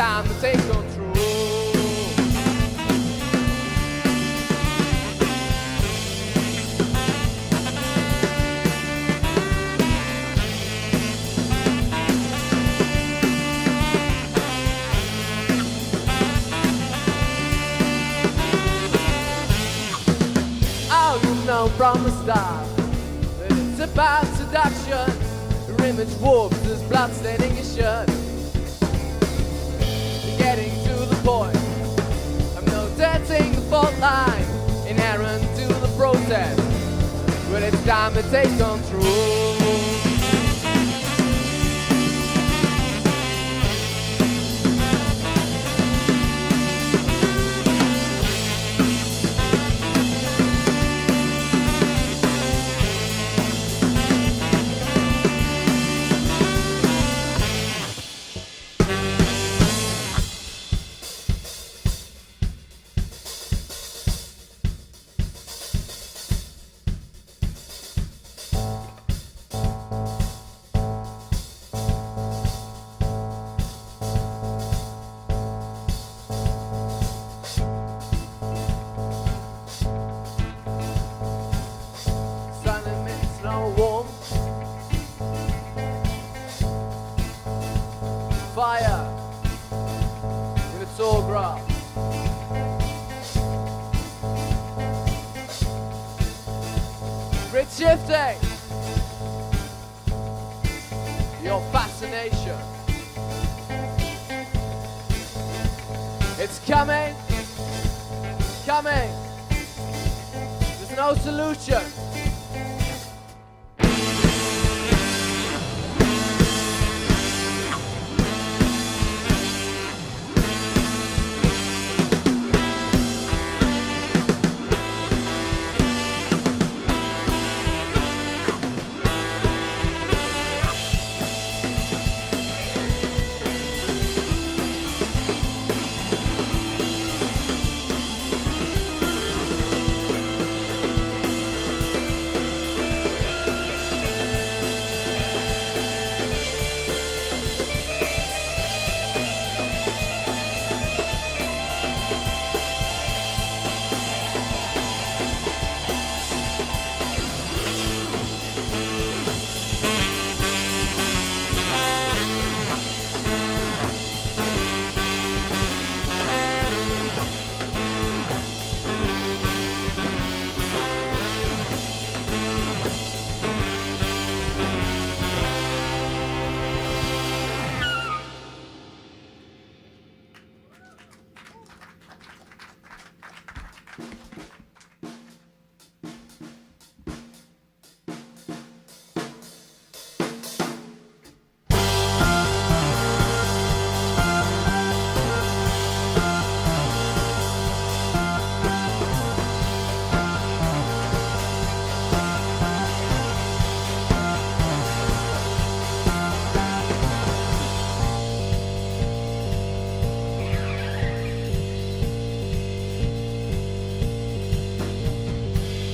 time to take control. Oh, you know from the start that it's about seduction. Your image warps, there's blood staining your shirt. Getting to the point, I'm no dancing the fault line, inherent to the process, but it's time to take control. Fire in a tall grass. Grid shifting, your fascination. It's coming, coming. There's no solution.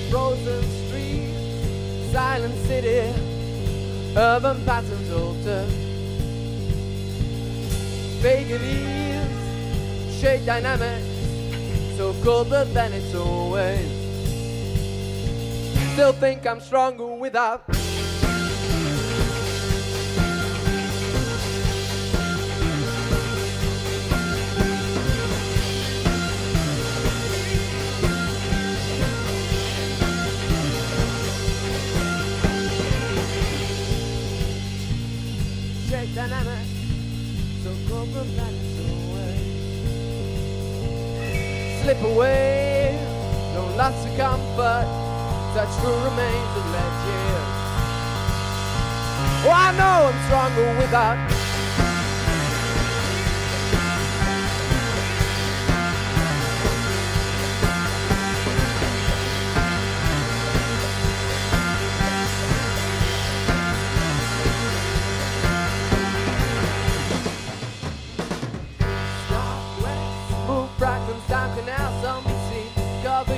Frozen streets, silent city, urban patterns alter. Vagaries, shade dynamics, so colder than it's always. Still think I'm stronger without. Dynamic, so colder than it's always. Slip away, no lots of comfort, touch the remains of left years. Oh, I know I'm stronger without.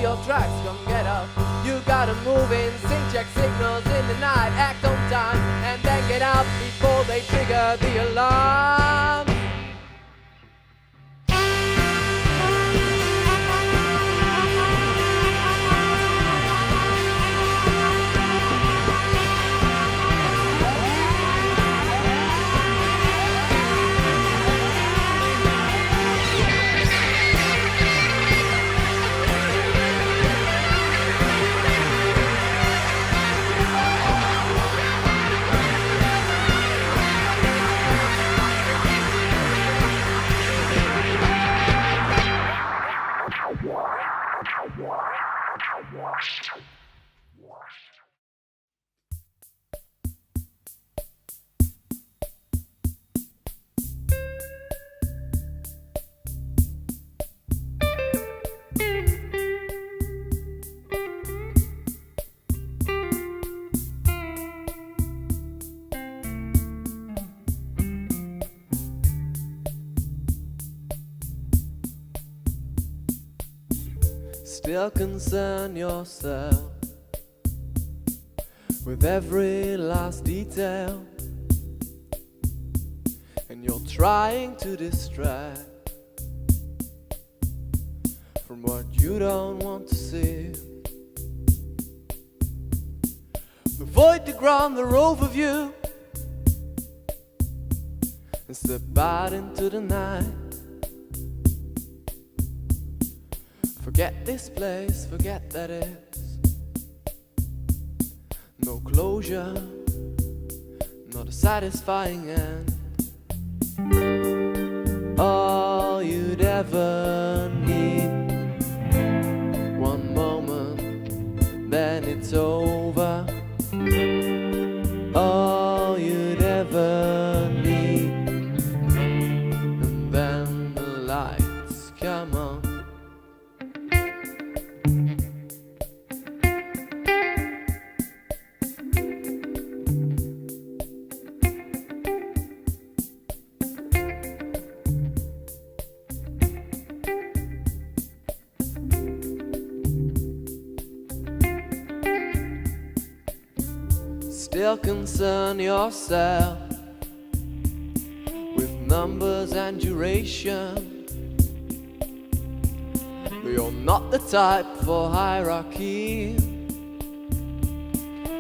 Your tracks, come get up. You gotta move in, sync, check signals in the night, act on time, and then get out before they trigger the alarm. Still concern yourself with every last detail, and you're trying to distract from what you don't want to see. Avoid the ground, the overview, and step out into the night. Forget this place, forget that it's no closure, not a satisfying end. All you'd ever need, one moment, then it's over. All you'd ever need, and then the lights come on. Still concern yourself with numbers and duration. You're not the type for hierarchy.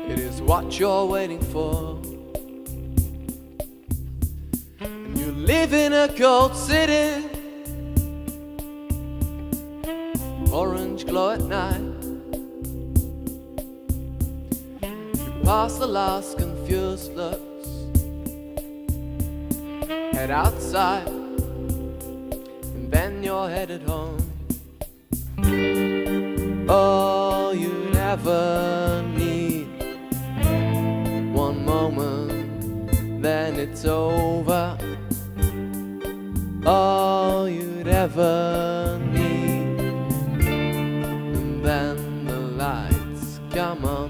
It is what you're waiting for. And you live in a cold city, orange glow at night. Past the last confused looks, head outside, and then you're headed home. All you'd ever need, one moment, then it's over. All you'd ever need, and then the lights come on.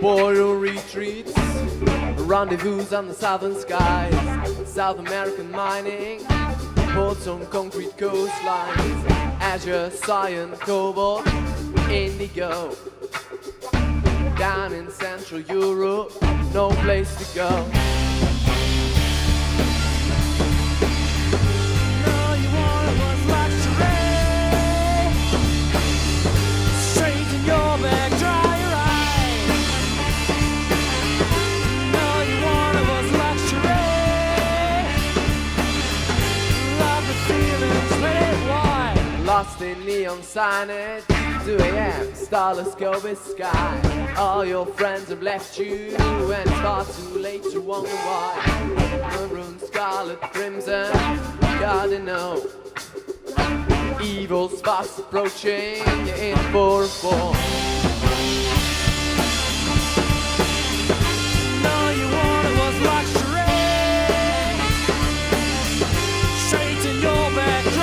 boreal retreats, rendezvous on the southern skies, South American mining, ports on concrete coastlines, azure, cyan, cobalt, indigo. Down in Central Europe, no place to go. Lost in neon signage, 2 a.m. starless Gobi sky. All your friends have left you, and it's far too late to wonder why. Maroon, scarlet, crimson, God they know. Evil's fast approaching, you're in for a fall. All you wanted was luxury, straight in your back.